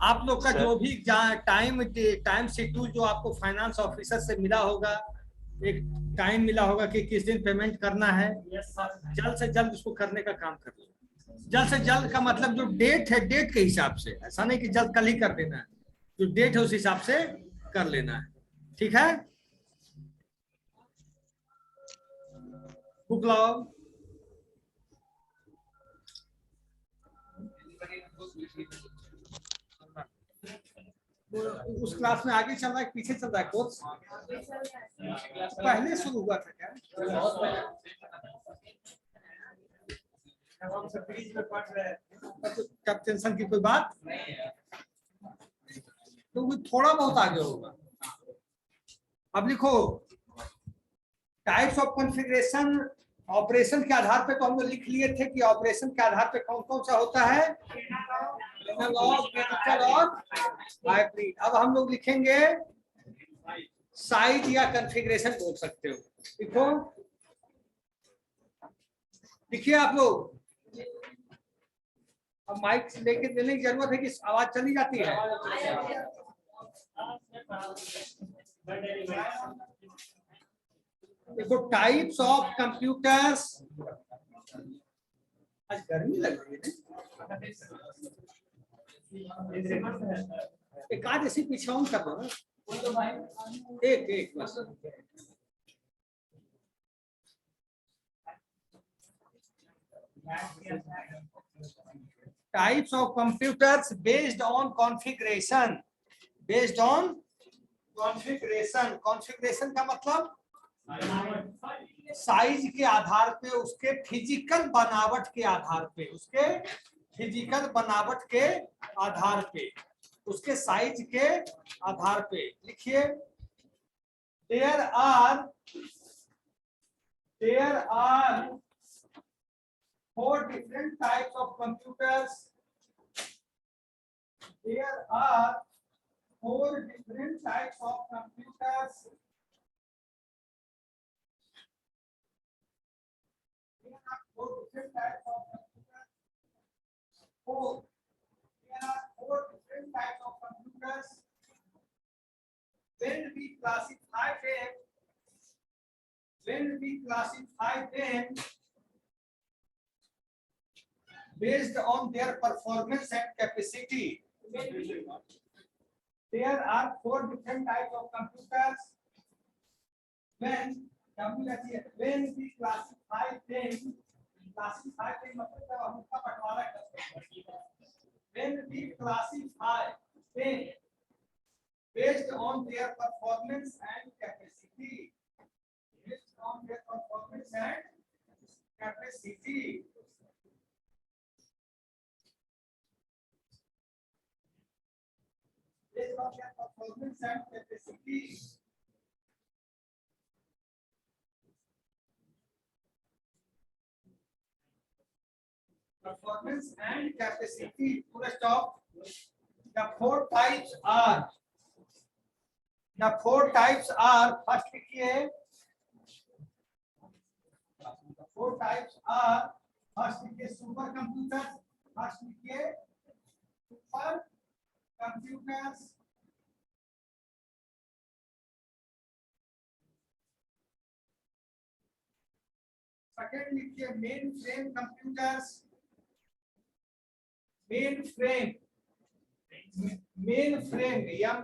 आप लोग का सर जो भी टाइम टाइम शेड्यूल जो आपको फाइनेंस ऑफिसर से मिला होगा, एक टाइम मिला होगा कि किस दिन पेमेंट करना है, जल्द से जल्द उसको करने का काम कर लो। जल्द से जल्द का मतलब जो डेट है, डेट के हिसाब से, ऐसा नहीं कि जल्द कल ही कर देना है, जो डेट है उस हिसाब से कर लेना है। ठीक है, बुक लाओ। उस क्लास में आगे चल रहा है, पीछे चल रहा है कोर्स? पहले शुरू हुआ था क्या? कब टेंशन की कोई बात, तो वो थोड़ा बहुत आगे होगा। अब लिखो, टाइप्स ऑफ कॉन्फ़िगरेशन। ऑपरेशन के आधार पे तो हम लोग लिख लिए थे कि ऑपरेशन के आधार पे कौन कौन सा होता है, और हाइब्रिड। अब हम लोग लिखेंगे साइज या कॉन्फ़िगरेशन बोल सकते हो। लिखो, लिखिए आप लोग। अब माइक लेके देने की जरूरत है कि आवाज चली जाती है? देखो, टाइप्स ऑफ कंप्यूटर्स। आज गर्मी लग रही है, एक आध ऐसी पीछे ऑन कर दो ना, एक एक बस। Types of computers based on configuration, based on configuration। configuration का मतलब साइज के आधार पे, उसके फिजिकल बनावट के आधार पे, उसके फिजिकल बनावट के आधार पे, उसके साइज के आधार पे। लिखिए, there are 4 different types of computers. There are 4 different types of computers. There are 4 different types of computers. There are 4 different types of computers. When we classify them based on their performance and capacity. There are 4 different types of computers. When we classify them, मतलब हम उसका बंटवारा करते हैं। When we classify them based on their performance and capacity, based on their performance and capacity, based on their performance and capacity, performance and capacity, पूरा stop। The 4 types are, first लिखिए, the 4 types are, first लिखिए super computer, first लिखिए super computers. Second लिखिए main frame computers, main frame, main frame MAIN,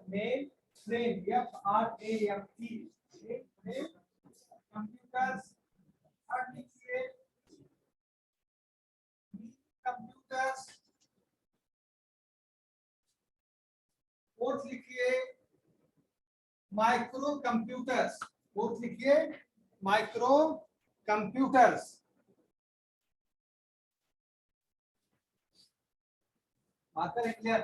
main frame FRAME, main frame computers. Third लिखिए computers. Fourth लिखिए micro computers, fourth लिखिए micro computers. बात करें clear?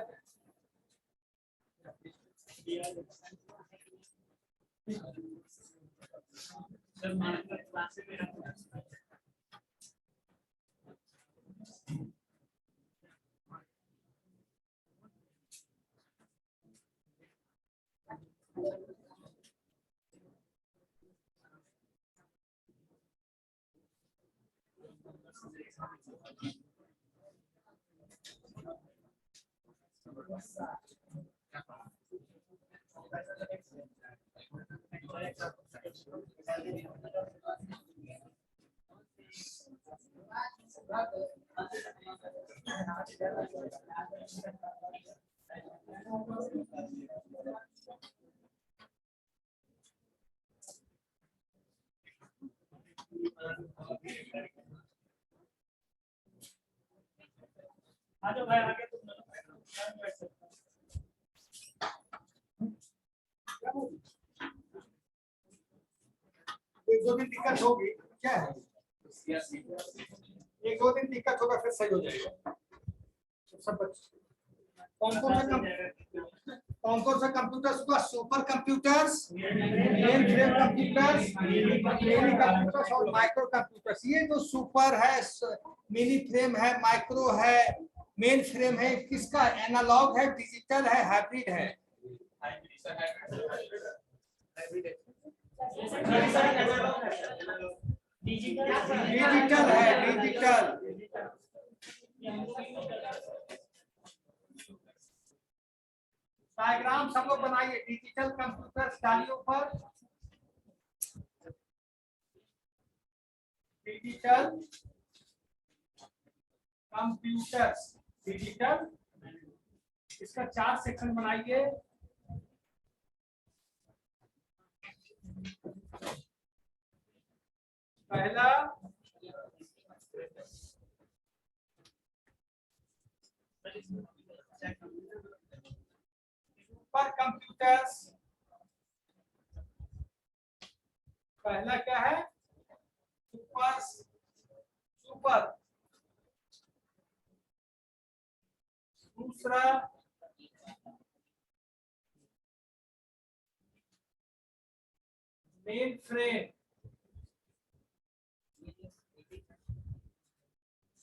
भाई आगे एक दो दिन दिक्कत होगी, क्या है, एक दो दिन दिक्कत होगा फिर सही हो जाएगा सब बच्चे। कौन कौन सा कंप्यूटर्स हुआ? Super computers, main frame computers, mini computers और माइक्रो कंप्यूटर्स। ये जो सुपर है, मिनी फ्रेम है, माइक्रो है, मेन फ्रेम है, किसका एनालॉग है, डिजिटल है, हाइब्रिड है? डिजिटल है, डिजिटल। डायग्राम सब लोग बनाइए। डिजिटल कंप्यूटर डालियों पर, डिजिटल कंप्यूटर्स, डिजिटल, इसका 4 सेक्शन बनाइए। पहला सुपर कंप्यूटर्स, पहला क्या है? सुपर। दूसरा main frame,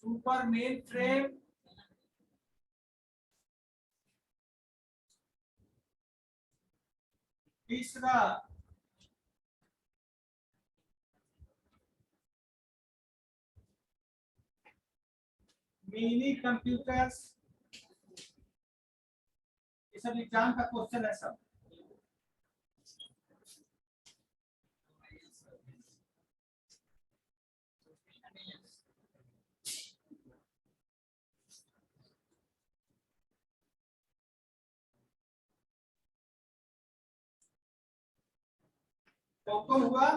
super main frame. तीसरा मिनी कंप्यूटर्स। ये सब एग्जाम का क्वेश्चन है सब। कौन हुआ?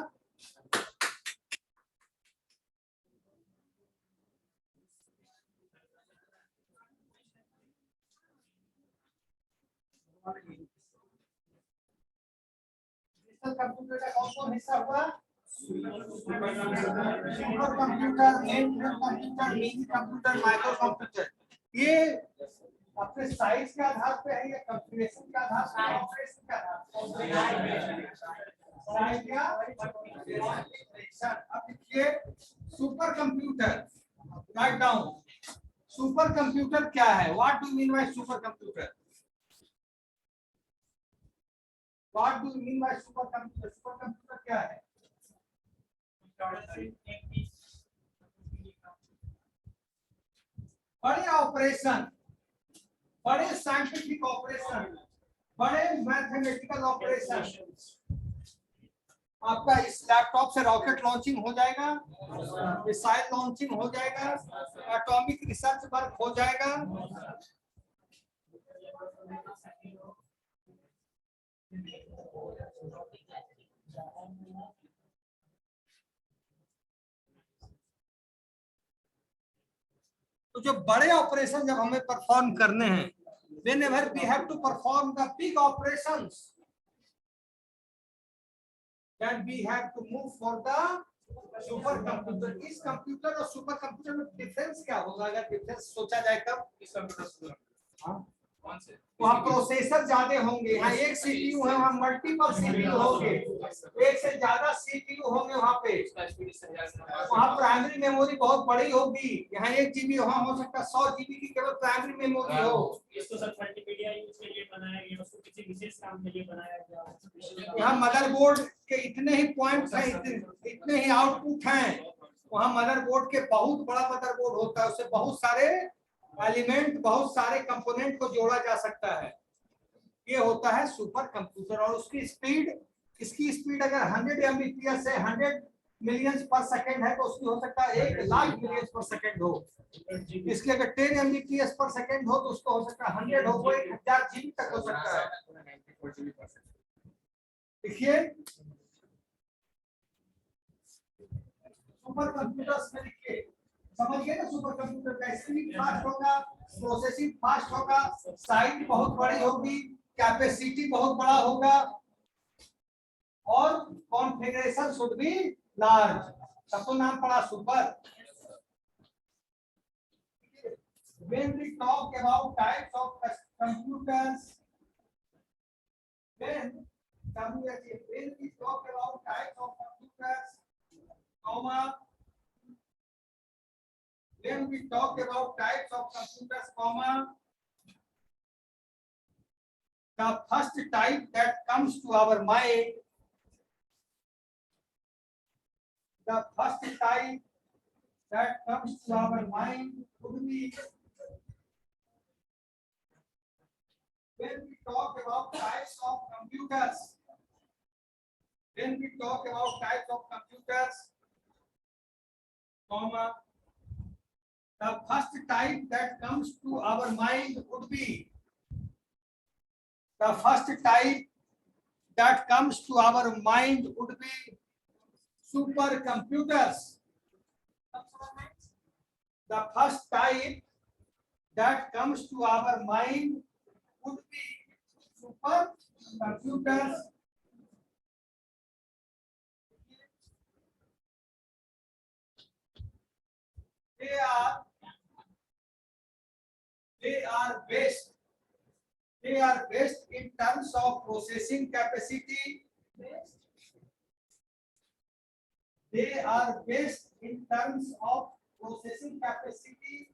कंप्यूटर का कौन हिस्सा हुआ? Super computer, main computer, mini computer, micro computer. ये अपने साइज के आधार पे है या कॉन्फ़िगरेशन के आधार पे, ऑपरेशन के आधार पे? अब देखिए super computer, write down. Super computer क्या है? What do you mean by super computer? What do you mean by supercomputer? Supercomputer क्या है? बड़े ऑपरेशन, बड़े साइंटिफिक ऑपरेशन, बड़े मैथमेटिकल ऑपरेशन। आपका इस लैपटॉप से रॉकेट लॉन्चिंग हो जाएगा, मिसाइल लॉन्चिंग हो जाएगा, एटॉमिक रिसर्च वर्क हो जाएगा। तो जो बड़े ऑपरेशन जब हमें परफॉर्म करने हैं, whenever we have to perform the big operations, then we have to move for the super computer. इस कंप्यूटर और सुपर कंप्यूटर में डिफरेंस क्या होगा? अगर डिफरेंस सोचा जाए तब इस कंप्यूटर वहाँ प्रोसेसर ज्यादा होंगे, यहाँ एक सीपीयू है, वहाँ मल्टीपल सीपीयू होंगे, एक से ज्यादा सीपीयू होंगे वहाँ पे। वहाँ प्राइमरी मेमोरी बहुत बड़ी होगी, यहाँ 1 GB, वहाँ हो सकता है 100 GB की केवल प्राइमरी मेमोरी हो। इसको सर मल्टीमीडिया यूज के लिए बनाया गया, उसको किसी विशेष काम के लिए बनाया गया। यहाँ मदरबोर्ड के इतने ही पॉइंट्स हैं, इतने ही आउटपुट हैं। वहाँ मदरबोर्ड के बहुत बड़ा मदरबोर्ड होता है, उससे बहुत सारे एलिमेंट बहुत सारे कंपोनेंट को जोड़ा जा सकता है, ये होता है सुपर कंप्यूटर। और उसकी स्पीड, इसकी स्पीड अगर 100 Mbps है, 100 मिलियंस पर सेकंड है, तो उसकी हो सकता है 1,00,000 मिलियंस पर सेकंड हो। इसकी अगर 10 Mbps पर सेकंड हो तो उसको हो सकता है 100 हो, 1000 GB तक हो सकता है। देखिए सुपर कंप्यूटर्स में लिखिए, समझ गए ना, सुपर कंप्यूटर का स्पीड फास्ट होगा, प्रोसेसिंग फास्ट होगा, साइज बहुत बड़ी होगी, कैपेसिटी बहुत बड़ा होगा, और कॉन्फ़िगरेशन शुड बी लार्ज। सबको नाम पड़ा super. When we talk about types of computers, when we talk about types of computers, comma, when we talk about types of computers, comma, the first type that comes to our mind, the first type that comes to our mind would be, when we talk about types of computers, when we talk about types of computers, comma, the first type that comes to our mind would be, the first type that comes to our mind would be supercomputers. The first type that comes to our mind would be supercomputers. They are best in terms of processing capacity. They are best in terms of processing capacity.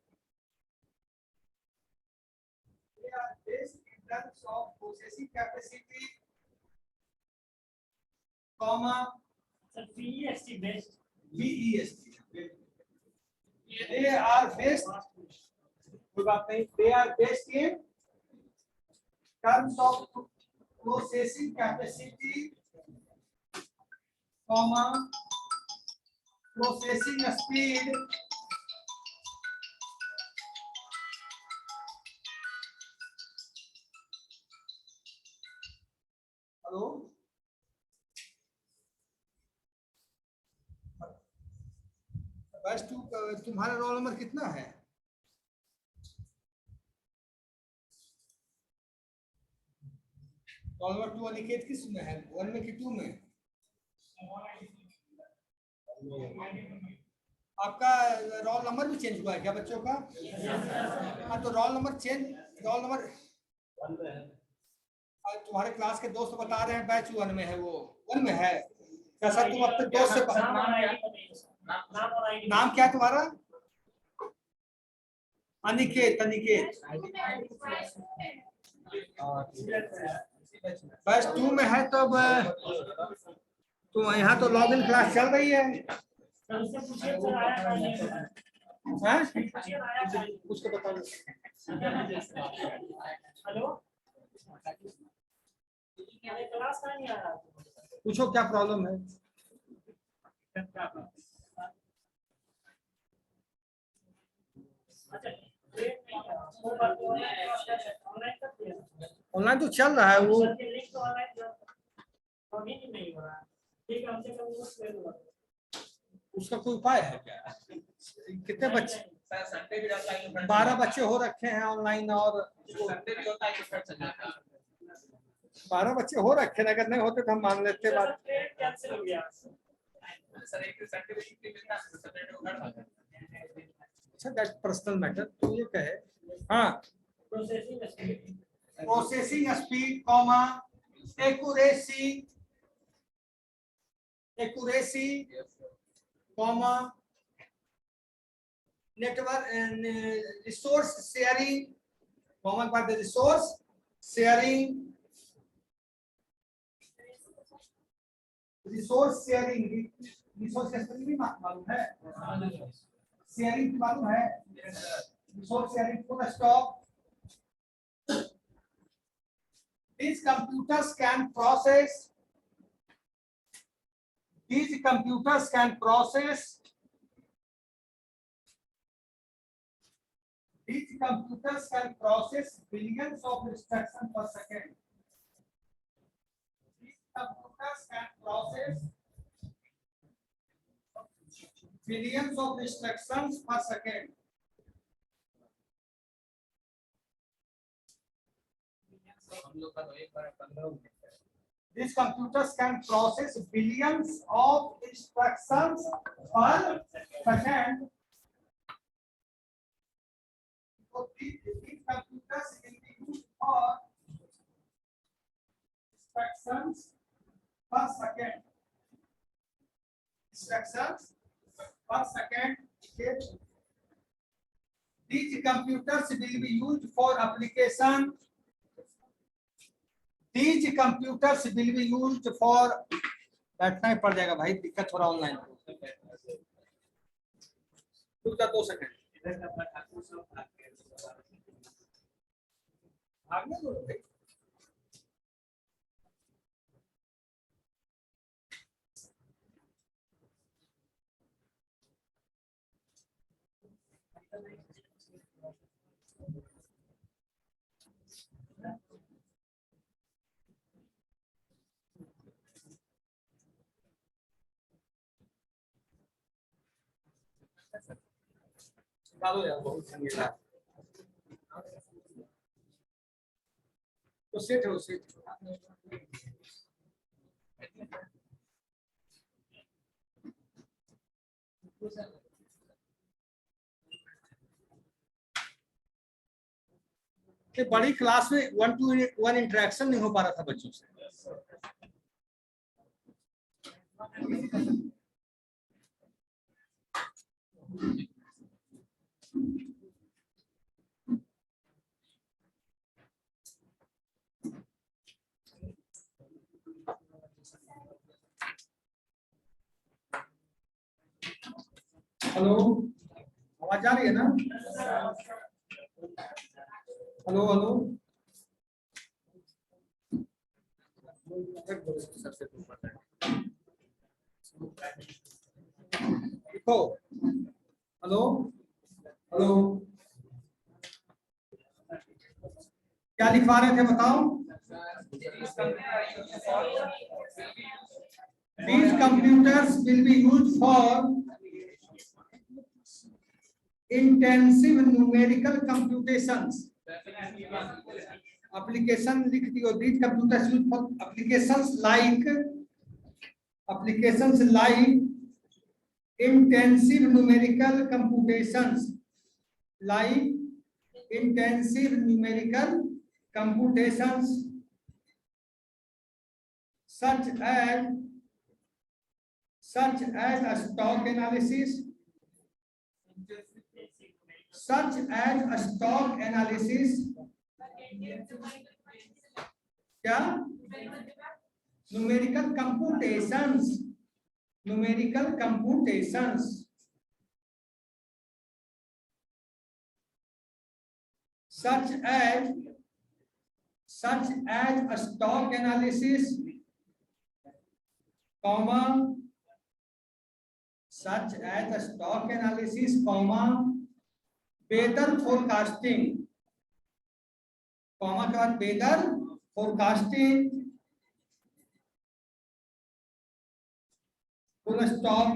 They are best in terms of processing capacity, comma, VEST best. VEST. They are best. They are best in terms of processing capacity, comma, processing speed, hello, बस तुम्हारा roll number कितना है? Roll number 2 Aniket किस में है, 1 में कि 2 में? आपका रोल नंबर भी चेंज हुआ है क्या बच्चों का? हाँ, तो roll number change, roll number तुम्हारे क्लास के दोस्त बता रहे हैं बैच 1 में है, वो 1 में है। कैसा तुम अपने दोस्त से नाम क्या है तुम्हारा? अनिकेत, अनिकेत बैच 2 में है। तो यहाँ तो लॉग इन क्लास चल रही है। उसको बता दो। हेलो, क्लास का नहीं आ रहा, पूछो क्या प्रॉब्लम है। ऑनलाइन तो चल रहा है वो। उसका कोई उपाय है क्या? कितने बच्चे? 12 बच्चे हो रखे हैं ऑनलाइन, और 12 बच्चे हो रखे हैं। अगर नहीं होते तो हम मान लेते बात। अच्छा, दैट पर्सनल मैटर। तो ये कहे, हाँ, processing speed, comma, accuracy, accuracy, comma, network and resource sharing, common part the resource sharing, resource sharing भी मालूम है, शेयरिंग मालूम है। resource sharing, full stop. These computers can process. These computers can process. These computers can process billions of instructions per second. These computers can process billions of instructions per second. These computers can process billions of instructions per second. So these computers will be used for instructions per second. Instructions per second. Okay. These computers will be used for application. These computers will be used for बैठना ही पड़ जाएगा भाई, दिक्कत हो रहा online. रुक जा 2 second. आगे बोलो भाई। डालो यार, बहुत झमेला है। तो सेट हो सेट। कि बड़ी क्लास में 1-to-1 इंटरेक्शन नहीं हो पा रहा था बच्चों से। हेलो, आवाज आ रही है ना? हेलो हेलो, देखो, हेलो हेलो, क्या लिखवा रहे थे बताओ? These computers will be used for intensive numerical computations. Application लिख दियो। These computers used for applications like intensive numerical computations, like intensive numerical computations, such as a stock analysis, क्या? numerical computations, such as a stock analysis, comma, such as a stock analysis, comma, weather forecasting, comma के बाद weather forecasting, full stop.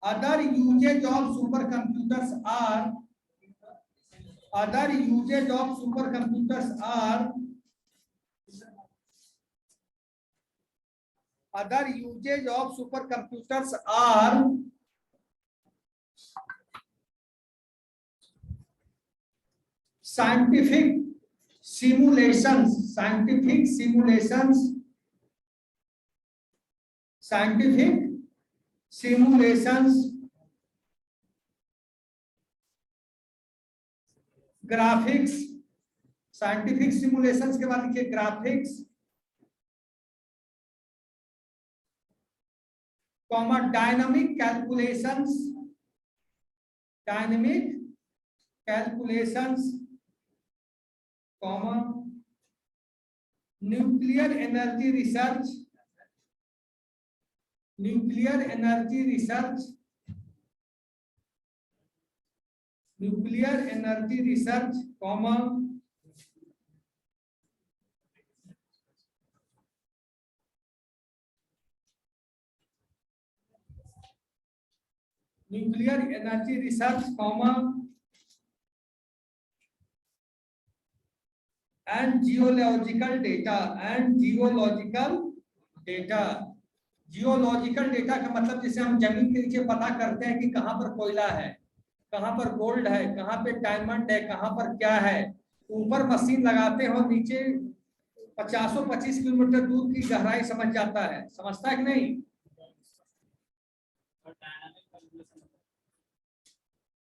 Other usage of supercomputers are scientific simulations, graphics, scientific simulations के बाद लिखिए graphics, comma, dynamic calculations, calculations comma nuclear energy research, nuclear energy research, nuclear energy research comma nuclear energy research comma and geological data, and geological data. Geological data का मतलब जैसे हम जमीन के नीचे पता करते हैं कि कहाँ पर कोयला है, कहाँ पर गोल्ड है, कहाँ पे डायमंड है, कहाँ पर क्या है, ऊपर मशीन लगाते हैं और नीचे 50-25 किलोमीटर दूर की गहराई समझ जाता है। समझता है कि नहीं?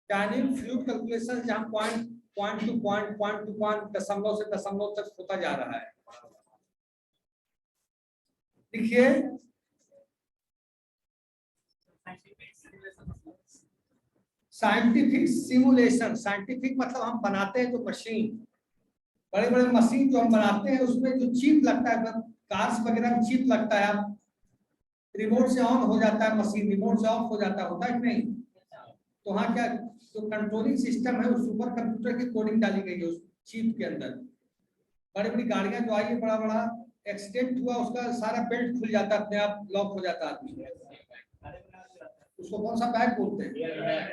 डायनेमिक फ्लूइड कैलकुलेशन जहां पॉइंट टू पॉइंट दशमलव से दशमलव तक होता जा रहा है। देखिए साइंटिफिक सिमुलेशन, साइंटिफिक मतलब हम बनाते हैं जो मशीन, बड़े बड़े मशीन जो हम बनाते हैं उसमें जो चिप लगता है, कार्स वगैरह में चिप लगता है, आप रिमोट से ऑन हो जाता है मशीन, रिमोट से ऑफ हो जाता है, होता है कि नहीं? तो वहाँ क्या जो कंट्रोलिंग सिस्टम है उस सुपर कंप्यूटर की कोडिंग डाली गई है उस चिप के अंदर। बड़ी बड़ी गाड़ियां जो आई है, बड़ा बड़ा एक्सीडेंट हुआ, उसका सारा बेल्ट खुल जाता है, अपने आप लॉक हो जाता है आदमी। उसको कौन सा बैग बोलते हैं?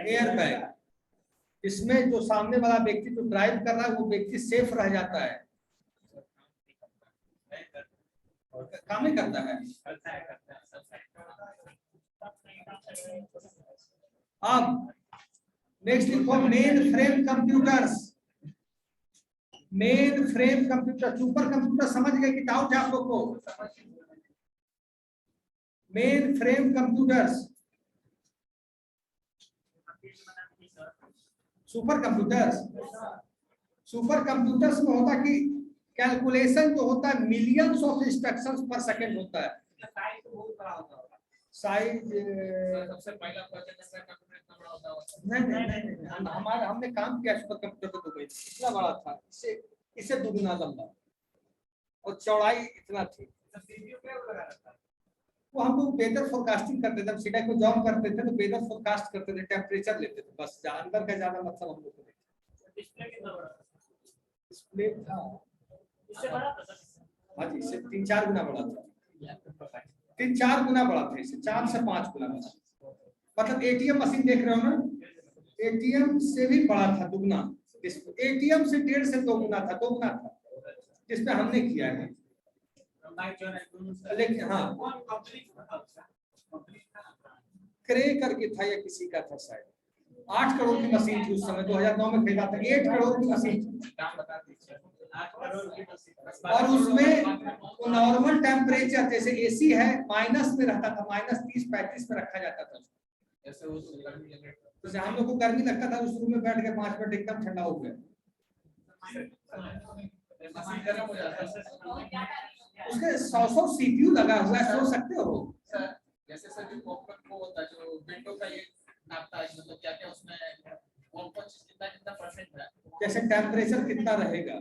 Air bag. इसमें जो सामने वाला व्यक्ति जो ड्राइव कर रहा है वो व्यक्ति सेफ रह जाता है। काम ही करता है। अब नेक्स्ट लिखो main frame computers. Main frame computer, super computer समझ गए कि डाउट है आप लोग को? Main frame computers, super computers, super computers में होता कि कैलकुलेशन जो होता है मिलियंस ऑफ इंस्ट्रक्शंस पर सेकंड होता है। साइज सबसे पहला प्रोजेक्ट नहीं, हमारा हमने काम किया सुपर कंप्यूटर पे दुबई, इतना बड़ा था, इससे दुगुना लंबा और चौड़ाई इतना थी। वो हम लोग वेदर फोरकास्टिंग करते थे, सीधा को जॉब करते थे तो वेदर फोरकास्ट करते थे, टेम्परेचर लेते थे, बस अंदर का ज्यादा मतलब हम लोग को नहीं। डिस्प्ले कितना बड़ा था? डिस्प्ले था इससे बड़ा था? हाँ जी, इससे 3-4 गुना बड़ा था, 3-4 गुना बड़ा था, इससे 4 से 5 गुना बड़ा। मतलब एटीएम मशीन देख रहे हो ना, एटीएम से भी बड़ा था, दुगना। एटीएम से 1.5 से 2 गुना था, 2 गुना था, जिसपे हमने किया है। लेकिन हाँ क्रे करके था या किसी का था शायद, 8 करोड़ की मशीन थी उस समय, 2009 में खरीदा था, 8 करोड़ की मशीन थी। और उसमें नॉर्मल टेम्परेचर जैसे एसी है माइनस में रहता था, -30-35 में रखा जाता था। जैसे हम लोग को गर्मी लगता था उस रूम में बैठ के 5 मिनट एकदम ठंडा हो गया। उसके 100 सीपीयू लगा हुआ है, सोच सकते हो। जैसे सर जो कॉकपिट को होता है जो विंडो का ये नापता है, मतलब क्या क्या उसमें कितना परसेंट है, जैसे टेम्परेचर कितना रहेगा।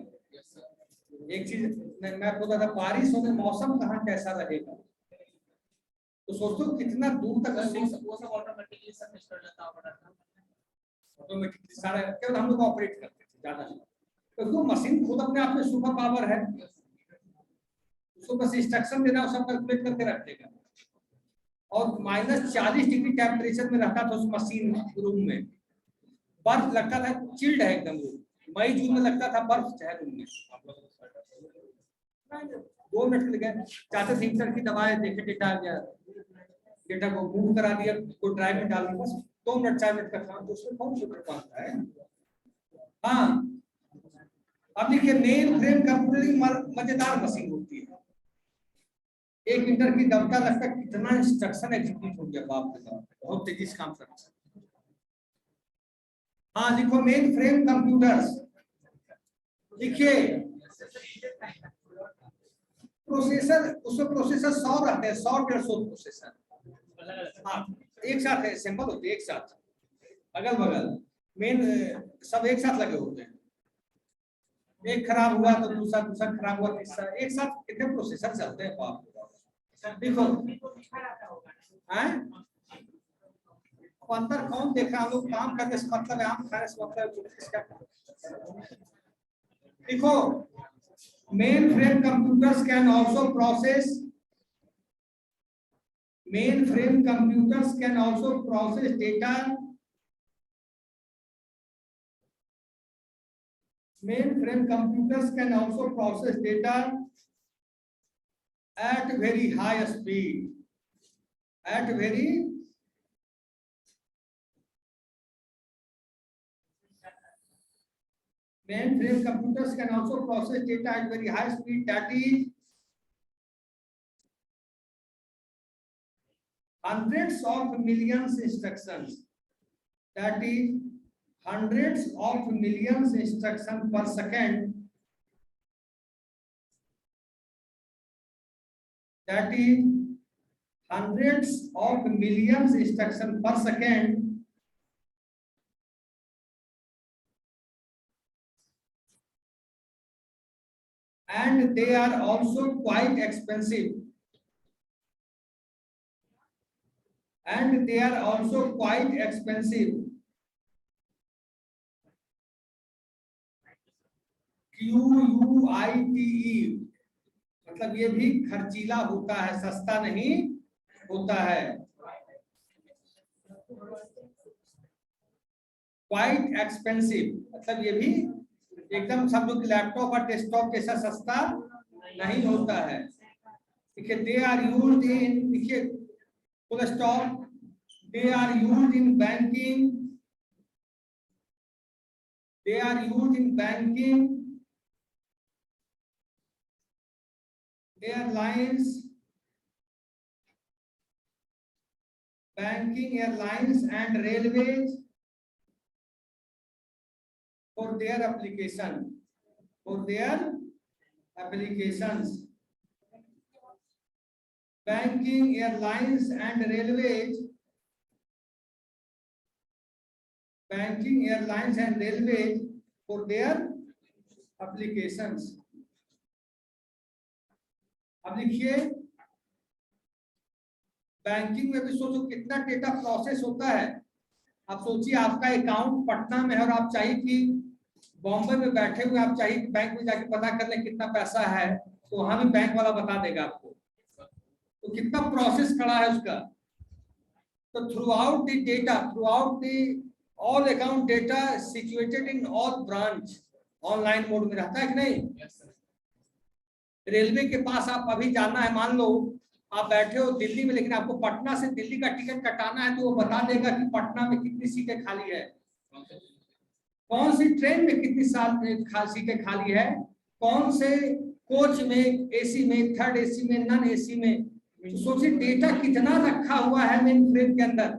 एक चीज मैं आपको बता, बारिश होने मौसम कहाँ कैसा रहेगा, तो सोचो कितना दूर तक वो सब ऑटोमेटिकली सब कर लेता है, ऑटोमेटिकली सारा केवल हम लोग ऑपरेट करते थे ज्यादा, तो मशीन खुद अपने आप में सुपर पावर है, उसको बस इंस्ट्रक्शन देना, वो सब कैलकुलेट करके रख देगा। और -40 डिग्री टेम्परेचर में रहता था उस मशीन रूम में, बर्फ लगता था, चिल्ड है एकदम रूम, मई जून में लगता था बर्फ है रूम में। 2 मिनट लगे, चाहते थे इंटर की दवाएं देखे, डेटा आ गया, डेटा को मूव करा दिया, को ड्राइव में डाल दिया, बस 2 मिनट 4 मिनट का काम, तो उसमें कौन सुपर पाता है। हाँ अब देखिए मेन फ्रेम कंप्यूटिंग मजेदार मशीन होती है, एक इंटर की दमका लगता है कितना इंस्ट्रक्शन एग्जीक्यूट हो गया, बाप रे बाप, बहुत तेजी से काम करता है। हाँ लिखो मेन फ्रेम कंप्यूटर्स, देखिए प्रोसेसर, उसमें प्रोसेसर 100 रहते हैं, 100-150 प्रोसेसर, हाँ एक साथ है, सिंपल होते हैं एक साथ अगल बगल। मेन सब एक साथ लगे होते हैं, एक खराब हुआ तो दूसरा, दूसरा खराब हुआ तीसरा, एक साथ कितने प्रोसेसर चलते हैं बाप रे बाप। देखो हैं अंदर कौन देखा, हम लोग काम करने से मतलब है, आम खाने से मतलब है। देखो main frame computers can also process, mainframe computers can also process data, mainframe computers can also process data at very high speed, at very mainframe computers can also process data at very high speed, that is hundreds of millions instructions, that is hundreds of millions instructions per second, that is hundreds of millions instructions per second, and they are also quite expensive, and they are also quite expensive. QUITE मतलब ये भी खर्चीला होता है, सस्ता नहीं होता है। क्वाइट एक्सपेंसिव मतलब ये भी एकदम सब लोग लैपटॉप और डेस्कटॉप जैसा सस्ता नहीं होता है। देखिए दे आर यूज्ड इन, देखिए full stop, they are used in banking, they are used in banking, airlines, banking, airlines and railways for their application, for their applications. Banking, airlines and railways, banking, airlines and railways for their applications. अब लिखिए banking में भी सोचो कितना data process होता है। आप सोचिए आपका अकाउंट पटना में है और आप चाहिए कि बॉम्बे में बैठे हुए आप चाहिए कि बैंक में जाके पता कर ले कितना पैसा है, तो वहां भी बैंक वाला बता देगा आपको, तो कितना प्रोसेस खड़ा है उसका। तो through out the data, through out the all account data situated in all branch online mode में रहता है कि नहीं। रेलवे के पास आप अभी जाना है, मान लो आप बैठे हो दिल्ली में, लेकिन आपको पटना से दिल्ली का टिकट कटाना है, तो वो बता देगा कि पटना में कितनी सीटें खाली है, कौन सी ट्रेन में कितनी सीटें खाली है, कौन से कोच में, एसी में, थर्ड एसी में, नॉन एसी में। तो सोचिए डेटा कितना रखा हुआ है मेन फ्रेम के अंदर,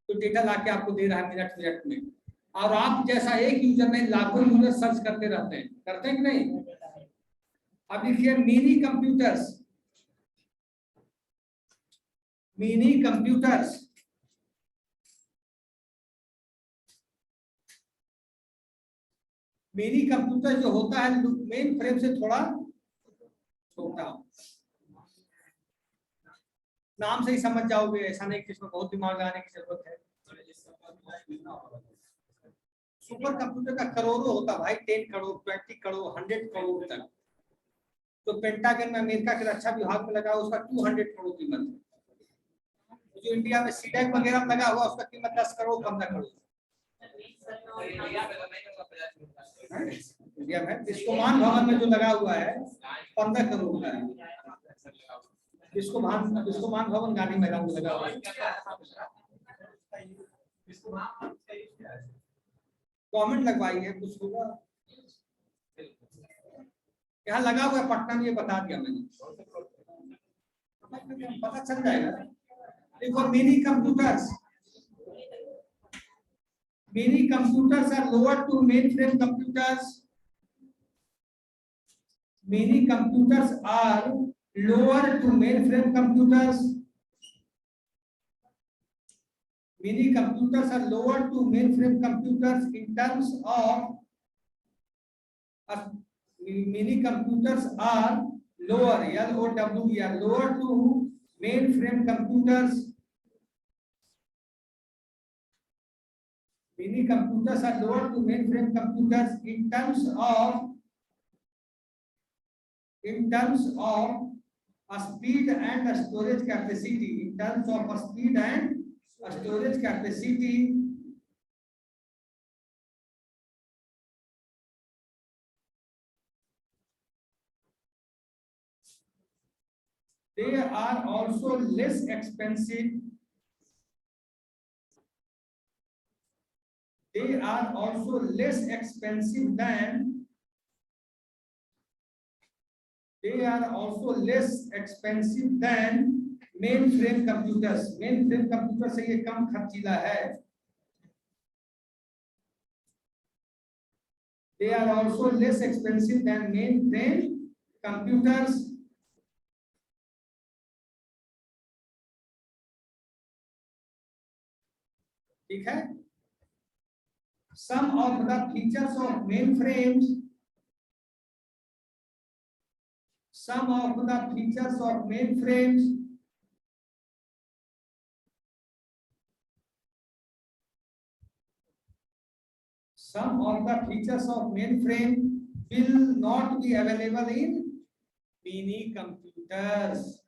तो डेटा लाके आपको दे रहा है मिनट मिनट में। और आप जैसा एक यूजर नहीं लाखों यूजर सर्च करते रहते हैं, करते हैं कि नहीं। अब देखिए mini computers, mini computers, mini computer जो होता है मेन फ्रेम से थोड़ा छोटा, नाम से ही समझ जाओगे, ऐसा नहीं कि इसमें बहुत दिमाग लगाने की जरूरत है। सुपर कंप्यूटर का करोड़ों होता भाई, 10 करोड़, 20 करोड़, 100 करोड़ तक। तो पेंटागन में अमेरिका के रक्षा विभाग में लगा उसका 200 करोड़ कीमत है। जो इंडिया में सीडेक वगैरह में लगा हुआ उसका कीमत 10 करोड़ 15 करोड़। इंडिया में विश्वमान भवन में जो लगा हुआ है 15 करोड़ का है। विश्वमान भवन गांधी मैदान में लगा हुआ है, गवर्नमेंट लगवाई है, कुछ होगा यहाँ लगा हुआ है पटना में, ये बता दिया मैंने, पता चल जाएगा। देखो mini computers, mini computers are lower to mainframe computers, mini computers are lower to mainframe computers, mini computers are lower to mainframe computers in terms of mini computers are lower, LOWER, lower to mainframe computers. Mini computers are lower to mainframe computers in terms of a speed and a storage capacity. In terms of a speed and a storage capacity, they are also less expensive. They are also less expensive than mainframe computers. Mainframe computer से ये कम खर्चीला है. They are also less expensive than mainframe computers. ठीक है. Some of the features of mainframes. Some of the features of mainframes will not be available in mini computers.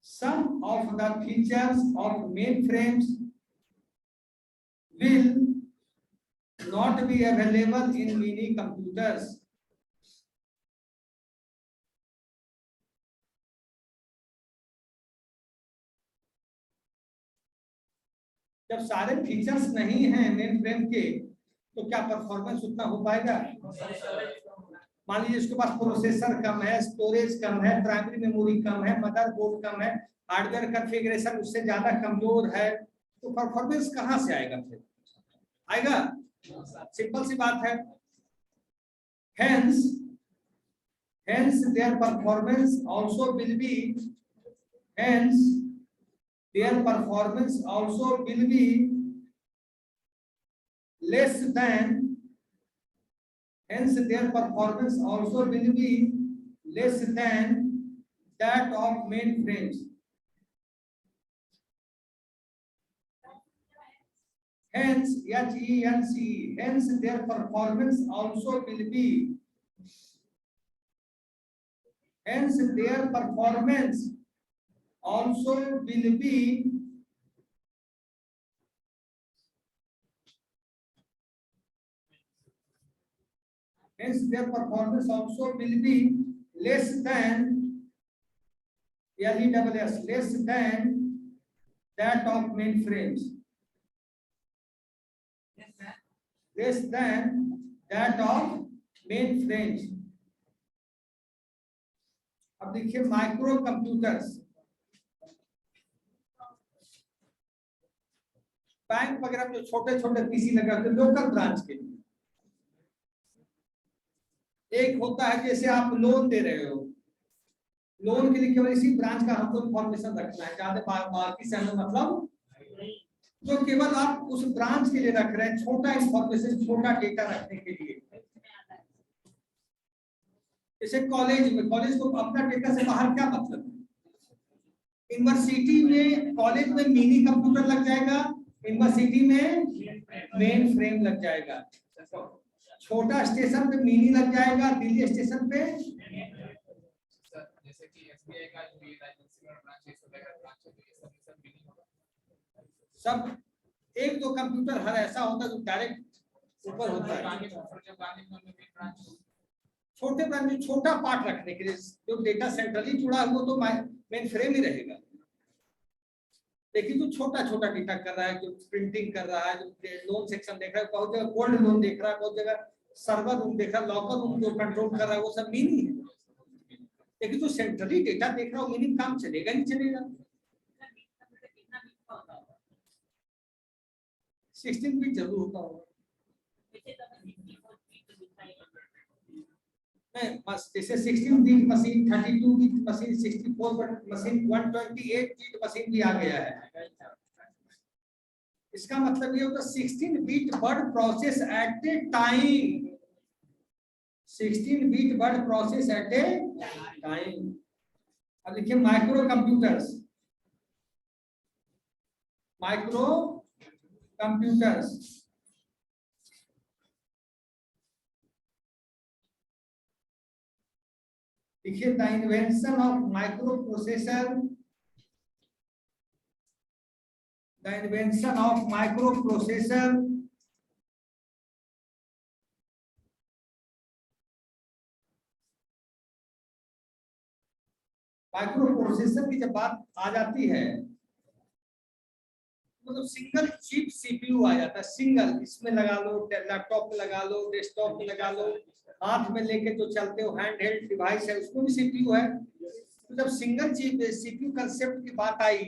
Some of the features of mainframes will not be available in mini computers. जब सारे features नहीं हैं main frame के तो क्या performance उतना हो पाएगा? मान लीजिए इसके पास प्रोसेसर कम है, स्टोरेज कम है, प्राइमरी मेमोरी कम है, मदरबोर्ड कम है, हार्डवेयर कॉन्फ़िगरेशन उससे ज्यादा कमजोर है, तो परफॉर्मेंस कहां से आएगा? फिर आएगा? सिंपल सी बात है. hence their performance also will be less than that of mainframes. Hence their performance also will be less than that of mainframes. Less than that of mainframes. अब देखिए माइक्रो कंप्यूटर्स, बैंक वगैरह में जो छोटे छोटे PC लगा होते local branch के लिए, एक होता है जैसे आप लोन दे रहे हो, लोन के लिए केवल इसी ब्रांच का हमको इंफॉर्मेशन रखना है, ज्यादा बाकी से हमें मतलब जो केवल आप उस ब्रांच के लिए रख रहे हैं, छोटा इंफॉर्मेशन, छोटा डेटा रखने के लिए. जैसे कॉलेज को अपना डेटा से बाहर क्या मतलब है? यूनिवर्सिटी में, कॉलेज में मिनी कंप्यूटर लग जाएगा, यूनिवर्सिटी में मेन फ्रेम लग जाएगा, छोटा स्टेशन पे मिनी लग जाएगा, दिल्ली स्टेशन पे जैसे कि एसबीआई का जो ये राजस्थान में ब्रांच है, इसका ब्रांच है, तो ये सब मिनी होगा. सब एक दो कंप्यूटर हर ऐसा होता है जो डायरेक्ट ऊपर होता है. छोटे ब्रांच में छोटा पार्ट रखने के लिए जो डेटा सेंट्रली जुड़ा है वो तो मेन फ्रेम ही रहेगा, लेकिन जो छोटा छोटा डेटा कर रहा है, जो प्रिंटिंग कर रहा है, जो लोन सेक्शन देख रहा है, बहुत जगह गोल्ड लोन देख रहा है, बहुत जगह सर्वर रूम देख रहा है, लॉकर रूम जो कंट्रोल कर रहा है, वो सब मिनी है. लेकिन जो सेंट्रली डेटा देख रहा है वो मिनी काम चलेगा नहीं चलेगा. 16 बीट जरूर होता होगा. बस जैसे 16 bit machine, 32 bit machine, 64 bit machine, 128 bit machine भी आ गया है. इसका मतलब ये होगा 16 bit word process at a time, 16 bit word process at a time. अब लिखिए माइक्रो कंप्यूटर्स, माइक्रो कंप्यूटर्स देखिए the invention of microprocessor, the invention of microprocessor microprocessor की जब बात आ जाती है मतलब सिंगल चिप सीपीयू आ जाता है, सिंगल, इसमें लगा लो, लैपटॉप में लगा लो, डेस्कटॉप में लगा लो, हाथ में लेके जो चलते हो हैंड हेल्ड डिवाइस है उसमें भी सीपीयू है। तो जब सिंगल चिप सीपीयू कंसेप्ट की बात आई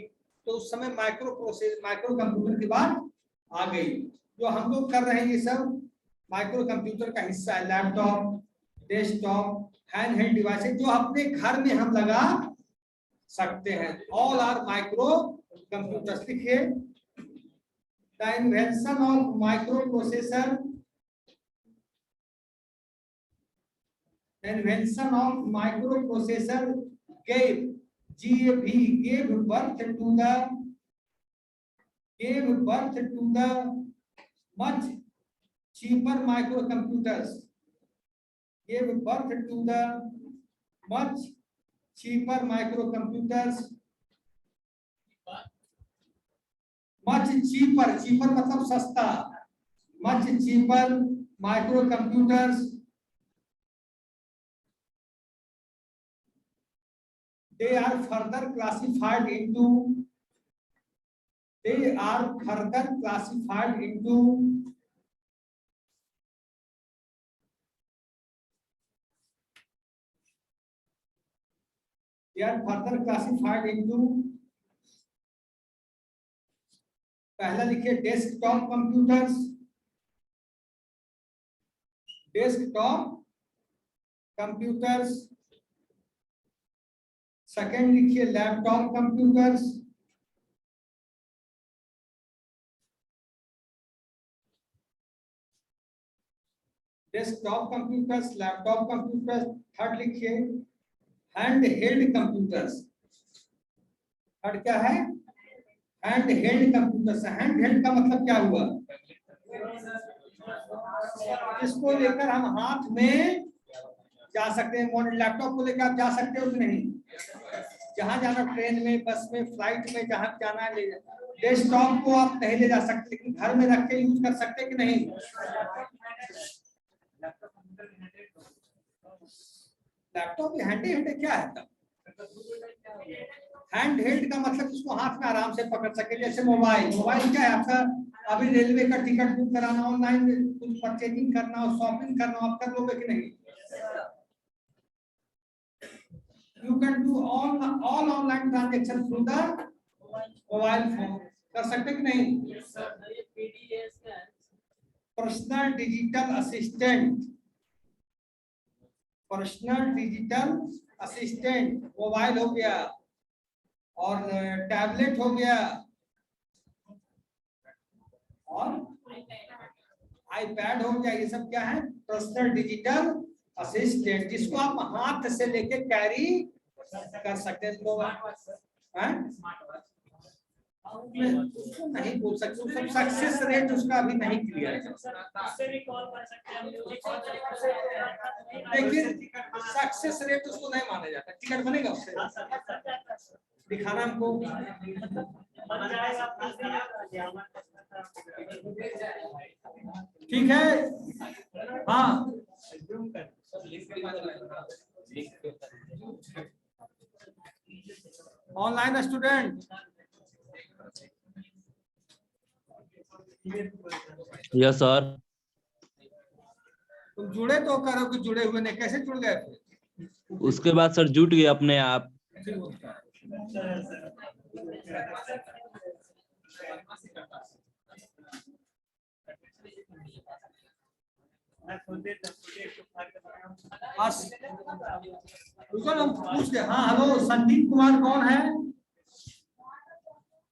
तो उस समय माइक्रो कंप्यूटर की बात आ गई। जो हम लोग कर रहे हैं ये सब माइक्रो कंप्यूटर का हिस्सा है। Laptop, desktop, hand held device जो अपने घर में हम लगा सकते हैं, ऑल आर माइक्रो कंप्यूटर्स। लिखिए the invention of micro processor, invention of microprocessor gave birth to the much cheaper microcomputers, gave birth to the much cheaper microcomputers, much cheaper, cheaper मतलब सस्ता, much cheaper microcomputers, they are further classified into पहला लिखिए desktop computers, second लिखिए laptop computers, desktop computers, laptop computers. Third लिखिए hand held computers, third क्या है? Hand held computers. Hand held का मतलब क्या हुआ? इसको लेकर हम हाथ में जा सकते हैं। लैपटॉप को लेकर आप जा सकते हो कि नहीं? जहां जाना, ट्रेन में, बस में, फ्लाइट में, जहां जाना है ले जाना। डेस्कटॉप को आप नहीं ले जा सकते लेकिन घर में रख के यूज कर सकते कि नहीं? लैपटॉप हैंड हेल्ड क्या है तब? हैंड हेल्ड का मतलब इसको हाथ में आराम से पकड़ सके। जैसे मोबाइल क्या है आपका? अभी रेलवे का टिकट बुक कराना, ऑनलाइन कुछ परचेजिंग करना हो, शॉपिंग करना हो, आप कर लोगे कि नहीं? You can do all online transaction through the mobile phone। कर सकते कि नहीं? Personal digital assistant, personal digital assistant mobile हो गया और टैबलेट हो गया और आईपैड हो गया। ये सब क्या है? पर्सनल डिजिटल असिस्टेंट, जिसको आप हाथ से लेके कैरी कर सकते हैं। उसको नहीं बोल सकते, उसका सक्सेस रेट उसका अभी नहीं क्लियर है। देखिए सक्सेस रेट उसको नहीं माना जाता। टिकट बनेगा उससे? दिखाना हमको। ठीक है, हाँ। Online student, yes sir. तुम जुड़े तो करो कि जुड़े हुए नहीं, कैसे जुड़ गए? उसके बाद सर जुट गए अपने आप। हम पूछ ले। हाँ हेलो, संदीप कुमार कौन है?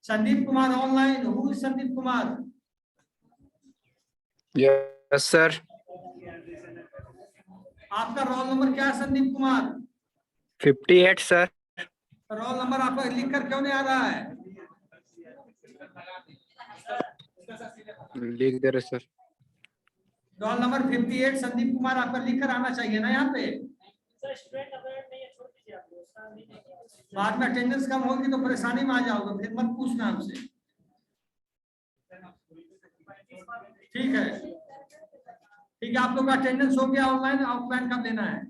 Sandeep Kumar online. Who is Sandeep Kumar? Yes sir. आपका रोल नंबर क्या है Sandeep Kumar? 58 sir. Roll number आपका लिख कर क्यों नहीं आ रहा है? लिख दे रहे sir. Roll number 58 Sandeep Kumar आपका लिख कर आना चाहिए ना यहाँ पे। सर स्टूडेंट अवेयर नहीं है, छोड़ दीजिए आप लोग, उसका नहीं है। बाद में अटेंडेंस कम होगी तो परेशानी में आ जाओगे, फिर मत पूछना हमसे। ठीक है, ठीक है, आप लोग का अटेंडेंस हो गया। ऑनलाइन ऑफलाइन कब देना है?